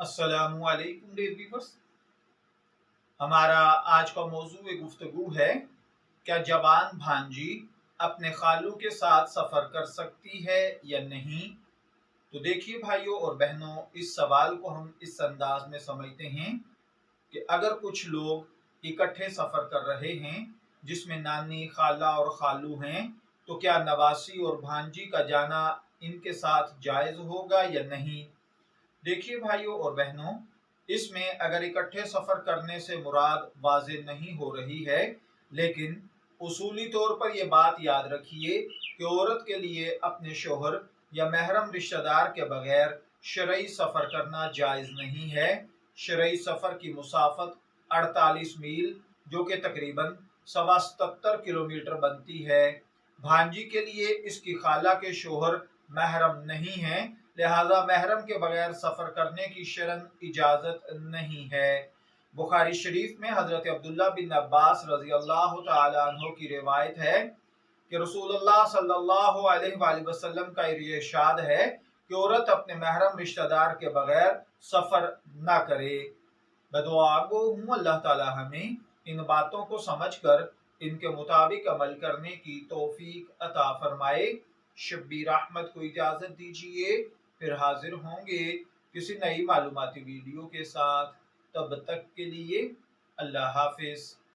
अस्सलामुअलैकुम dear viewers. हमारा आज का मौजू गुफ्तगू है, क्या जवान भांजी अपने खालू के साथ सफ़र कर सकती है या नहीं। तो देखिए भाइयों और बहनों, इस सवाल को हम इस अंदाज में समझते हैं कि अगर कुछ लोग इकट्ठे सफ़र कर रहे हैं जिसमें नानी, खाला और खालू हैं, तो क्या नवासी और भांजी का जाना इनके साथ जायज़ होगा या नहीं। देखिए भाइयों और बहनों, इसमें अगर इकट्ठे सफ़र करने से मुराद वाज़ेह नहीं हो रही है, लेकिन उसूली तौर पर यह बात याद रखिए कि औरत के लिए अपने शोहर या महरम रिश्तेदार के बगैर शरई सफ़र करना जायज़ नहीं है। शरई सफ़र की मुसाफत 48 मील जो कि तकरीबन 77 किलोमीटर बनती है। भांजी के लिए इसकी खाला के शोहर महरम नहीं है, लिहाजा महरम के बगैर सफ़र करने की शरन इजाज़त नहीं है। बुखारी शरीफ में हज़रत अब्दुल्ला बिन अब्बास रज़ी अल्लाह तआला अन्हु की रिवायत है कि रसूलुल्लाह सल्लल्लाहु अलैहि वसल्लम का इरशाद है कि औरत अपने महरम रिश्तेदार के बगैर सफ़र न करे। बदुआ गो हूँ अल्लाह ताला हमें इन बातों को समझकर इनके मुताबिक अमल करने की तौफीक अता फरमाए। शब्बीर अहमद को इजाज़त दीजिए, फिर हाजिर होंगे किसी नई मालूमाती वीडियो के साथ। तब तक के लिए अल्लाह हाफिज़।